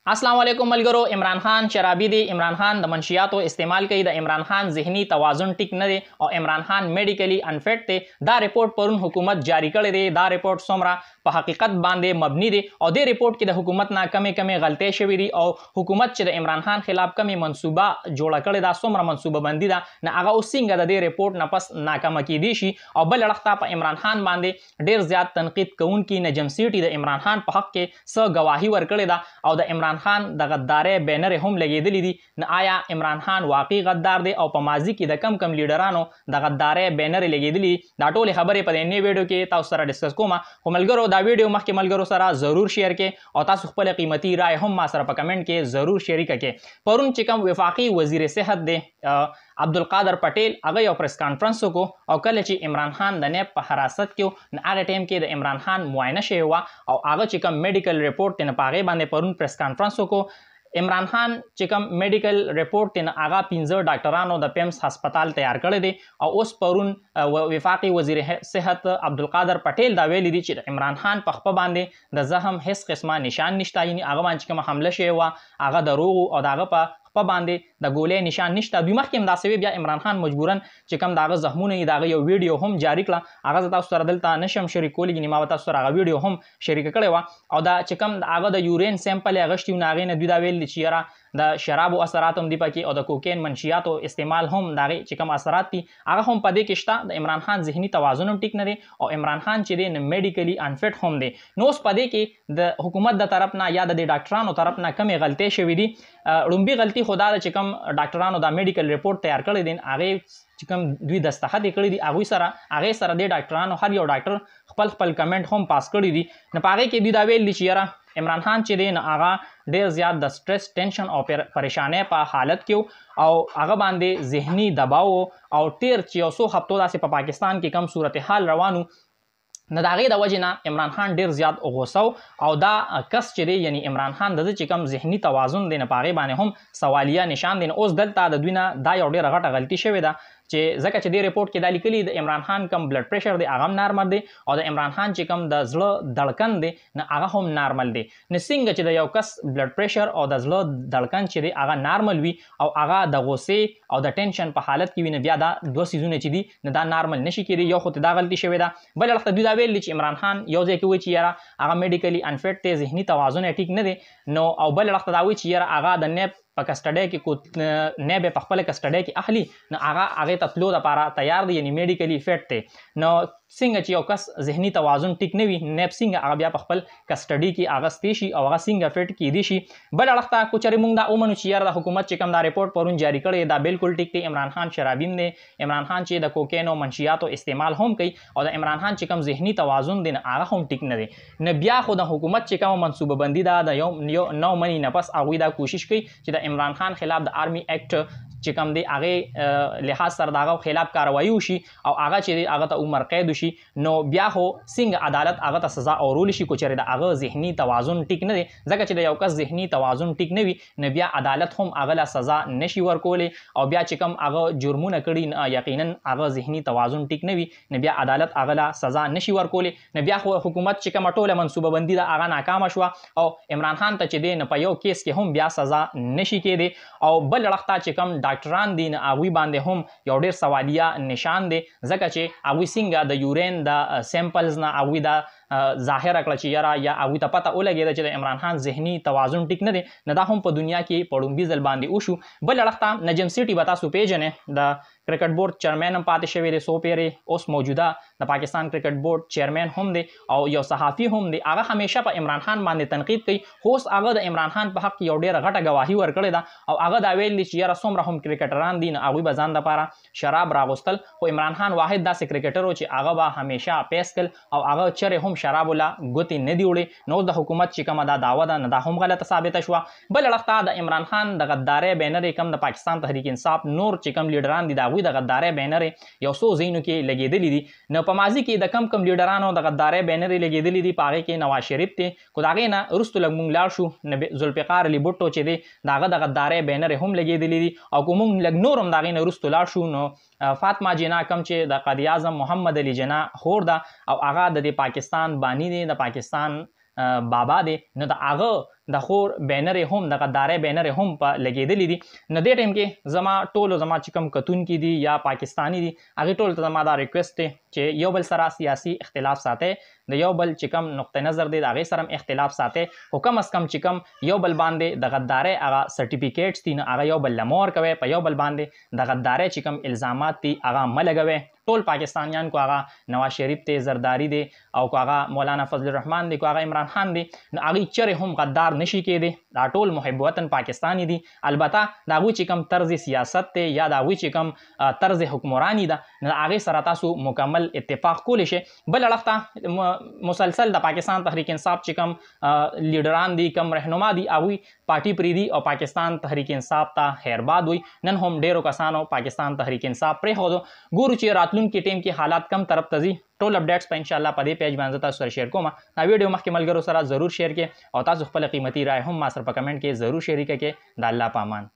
अस्सलाम वालेकुम मलगरो। इमरान खान शराबी दी। इमरान खान द मनशियातो इस्तेमाल कई द इमरान खान जहनी तवाजुन टिक न दे और इमरान खान मेडिकली अनफिट थे। दा रिपोर्ट परुन हुकूमत जारी कर दे। दा रिपोर्ट सोमरा पर हकीकत बांधे मबनी दे और दे रिपोर्ट की द हुकूमत ना कमे कमे गलते शवी दी और हुकूमत च द इमरान खान खिलाफ कमी मनसूबा जोड़ा कर दा सोमरा मनसूबा बंदी दा न आगा उसिंगा द दे रिपोर्ट न पस नाकाम की दी और बल लड़खता पर इमरान खान बांधे ढेर ज्यादा तनकीद कौन की न जमसीटी द इमरान खान पर हक के स गवाही वर कर दा और द इमरान खान द गद्दारे बैनर हम लगेदली दी न आया इमरान खान वाकई गद्दार दे और पमाजी की द कम कम लीडरानो द गद्दारे बैनर लगेदली दा टोल खबरें पर ने वीडियो के ताऊ सरा डिस्कस कोमा को मलगरो दा वीडियो मख के मलगरो सरा जरूर शेयर के और तासु खपल कीमती राय हम मा सरा पर कमेंट के जरूर शेयर के परुन चिकम वफाकी वजीर सेहत दे अब्दुल कादर पटेल अगई और प्रेस कॉन्फ्रेंस को और कल ची इमरान खान द नेप हरासत क्यों न आगे टाइम के द इमरान खान मुआयना शे हुआ और आगे चिकम मेडिकल रिपोर्ट तेन पागे बांधे परुन प्रेस कॉन्फ्रेंस को इमरान खान चिकम मेडिकल रिपोर्ट तेन आगा 15 डॉक्टरानो द पेम्स अस्पताल तैयार कर दे और उस परुन वफाकी वजीर सेहत अब्दुल कादर पटेल दा वेली दी इमरान खान पखप बांधे द जहम हिस किस्मा निशान निश्ता आगा चिकम हमला शे हुआ आगा दरोग और आगा पा बांधे द गोले निशान निश्ता दुमख के दासे बिया इमरान खान मजबूरन चिकम दाग जहमून दाग यो वीडियो हम जारी कला आगा जता सर दलता नशम शरीक कोली निमावता सर आगा वीडियो हम शरीक कड़ेवा और दा चिकम आगा द यूरेन सैंपल अगस्टी नागे न दुदावेल चियरा द शराब असरात हम दीपा की और द कोकेन मंशियात इस्तेमाल हम दागे चिकम असरात थी आगा हम पदे किश्ता द इमरान खान जहनी तवाजुन टिक न दे और इमरान खान चिदे न मेडिकली अनफिट हम दे नोस पदे के द हुकूमत द तरफ ना या द डॉक्टरानो तरफ ना कमे गलते शवी दी रुम्बी गलती खुदा द चिकम डॉक्टरानो दा मेडिकल रिपोर्ट तैयार कर दिन आगे चिकम दुई दस्तखत कर दी आगे सरा दे डॉक्टरानो हर यो डॉक्टर खपल खपल कमेंट हम पास कर दी न पागे के दुदावेल लिचियरा इमरान खान चिदे न आगा ढेर ज्यादा द स्ट्रेस टेंशन और परेशानी पा हालत क्यों और आगा बांधे जहनी दबाव और टेर 600 हफ्तों दा से पाकिस्तान की कम सूरत हाल रवानू न दागे द वजना इमरान खान ढेर ज्यादा गुस्सा और दा कस चिरे यानी इमरान खान द चिकम जहनी तवाजुन देने पागे बाने हम सवालिया निशान देने उस दलता द दुना दा यो ढेर घटा गलती शवे दा चे जका चे दे रिपोर्ट के दाली कली द इमरान खान कम ब्लड प्रेशर दे आगम नॉर्मल दे और द इमरान खान चिकम द जलो धड़कन दे न आगा हम नॉर्मल दे न सिंग चे द यो कस ब्लड प्रेशर और द जलो धड़कन चे दे आगा नॉर्मल वी और आगा द गुस्से और द टेंशन पर हालत की न ब्यादा दो सीजन ची दी न दा नॉर्मल नशी के यो खुद दा गलती शवे दा बल लखत दुदा वेल लिच इमरान खान यो जे के वी चियारा आगा मेडिकली अनफिट ते जहनी तवाजुन ठीक न दे नो और बल लखत दा वी चियारा आगा द ने कस्टडी की को ने बे पखपल कस्टडी की अहली न आगा आगे तत्लो द पारा तैयार दी यानी मेडिकली फिट थे न सिंग चियो कस जहनी तवाजुन टिक नवी नेप सिंग आगा ब्या पखपल कस्टडी की आगस्तीशी और आगा सिंग फिट की दिशी बल अड़खता कुछ रिमुंग दा उमनु चियर द हुकूमत चिकम दा रिपोर्ट परुन जारी करे दा बिल्कुल टिक थे इमरान खान शराबीन ने इमरान खान चे द कोकेनो मंशियात इस्तेमाल हम कई और द इमरान खान चिकम जहनी तवाजुन दिन आगा हम टिक न दे न ब्या खुद हुकूमत चिकम मनसूबा बंदी दा यो 9 महीने नफस आगुदा कोशिश की इमरान खान खिलाफ द आर्मी एक्ट चिकम दे आगे लिहाज सरदागा खिलाफ कार्रवाई उशी और आगा चेरे आगा ता उमर कैद उशी नो ब्या हो सिंग अदालत आगा ता सजा और उलिशी को चेरे दा आगा जहनी तवाजुन टिक न दे जगह चेरे यौका जहनी तवाजुन टिक नवी न ब्या अदालत हम आगला सजा नशी वर कोले और ब्या चिकम आगा जुर्मु न कड़ी यकीनन आगा जहनी तवाजुन टिक नवी न ब्या अदालत आगला सजा नशी वर कोले न ब्या हुकूमत चिकम टोले मनसूबा बंदी दा आगा नाकाम शवा और इमरान खान ता चेदे न पयो केस के हम ब्या सजा नशी के दे और बल लड़खता चिकम डॉक्टरान दिन आवी बांधे हम यो ढेर सवालिया निशान दे जका चे आवी सिंगा द यूरेन द सैंपल्स ना आवी दा जाहिर अकड़ा चियरा या आवी ता पता ओलगे द इमरान खान जहनी तवाजुन टिक न दे न दा हम प दुनिया की पड़ुंबी जल बांधे उशु बल लड़खता नजम सिटी बता सुपेज ने द क्रिकेट बोर्ड चेयरमैन पाते शवे दे सो पेरे उस मौजूदा द पाकिस्तान क्रिकेट बोर्ड चेयरमैन हम दे और यो सहाफ़ी हम दे आगा हमेशा पर इमरान खान बांधे तनकीद कई होस आगा द इमरान खान पर हक यो ढेर घटा गवाही वर करे दा और आगा दा वेल चियरा सोमरा हम क्रिकेटरान दिन आवी बजान द पारा शराब रागोस्तल को इमरान खान वाहिद दा से क्रिकेटर हो चे आगा बा हमेशा पेस्कल और आगा चरे हम शराबुला गोती न दिउड़े नो द हुकूमत चिकम दा दावा दा नदा हम गलत साबित हुआ बल लड़खता द इमरान खान द गद्दारे बैनर कम द पाकिस्तान तहरीक इंसाफ नूर चिकम लीडरान दी दावी द गद्दारे बैनर यो सो जैनु के लगे दिली दी न पमाजी की द कम कम लीडरानो द गद्दारे बैनर लगे दिली दी पागे के नवाज शरीफ थे खुदागे ना रुस्तु लगमुंग लाशु न जुल्फिकार अली भुट्टो चे दे दागा द गद्दारे बैनर हम लगे दिली दी और कुमुंग लगनोरम दागे न रुस्तु लाशु न फातिमा जिना कम चे द कायद आज़म मोहम्मद अली जना होरदा और आगा द पाकिस्तान बानी दे द पाकिस्तान बाबा दे न द आग د خور بینر هم د غدارۍ بینر هم په لګېدلی دي. نو دې ټایم کې زما چې کوم کتونکي دي یا پاکستاني دي هغې ټولو ته زما دا ریکویسټ دی چې یو بل سره سیاسي اختلاف ساتئ، د یو بل چې کوم نقطه نظر دی د هغې سره هم اختلاف ساتئ، خو کم از کم چې کوم یو بل باندې د غدارۍ هغه سرټیفیکیټس دي نو هغه یو بل له مه ورکوئ، په یو بل باندې د غدارۍ چې کوم الزامات دي هغه مه لګوئ. ټول پاکستانیان کو هغه نواز شریف دی، زرداری دی او کو هغه مولانا فضل الرحمن دی، کو هغه عمران خان دی، نو هغې چرې هم غدار نشي کېدی. دا ټول محب وطن پاکستانی دي. البته د هغوی چې کوم طرز سیاست دی یا د هغوی چې کوم طرز حکمرانی ده نو د هغې سره تاسو مکمل اتفاق کولی شئ. بل اړخ ته مسلسل د پاکستان تحریک انصاف چې کوم لیډران دي، کوم رهنما دي، هغوی پارټي پرېږدي او پاکستان تحریک انصاف ته خیرباد وي. نن هم ډېرو کسانو پاکستان تحریک انصاف پرېښودو. ګورو چې راتلونکي ټیم کې حالات کم طرف ته ځي. ټول اپډیټس په انشاءالله په دې پیج باندې تاسو سره شیر کوم. دا ویډیو مخکې ملګرو سره ضرور شیر کړئ او تاسو خپل قیمتي رائے هم ما سره په کمنټ کې ضرور شریکه کړئ. د الله په امان.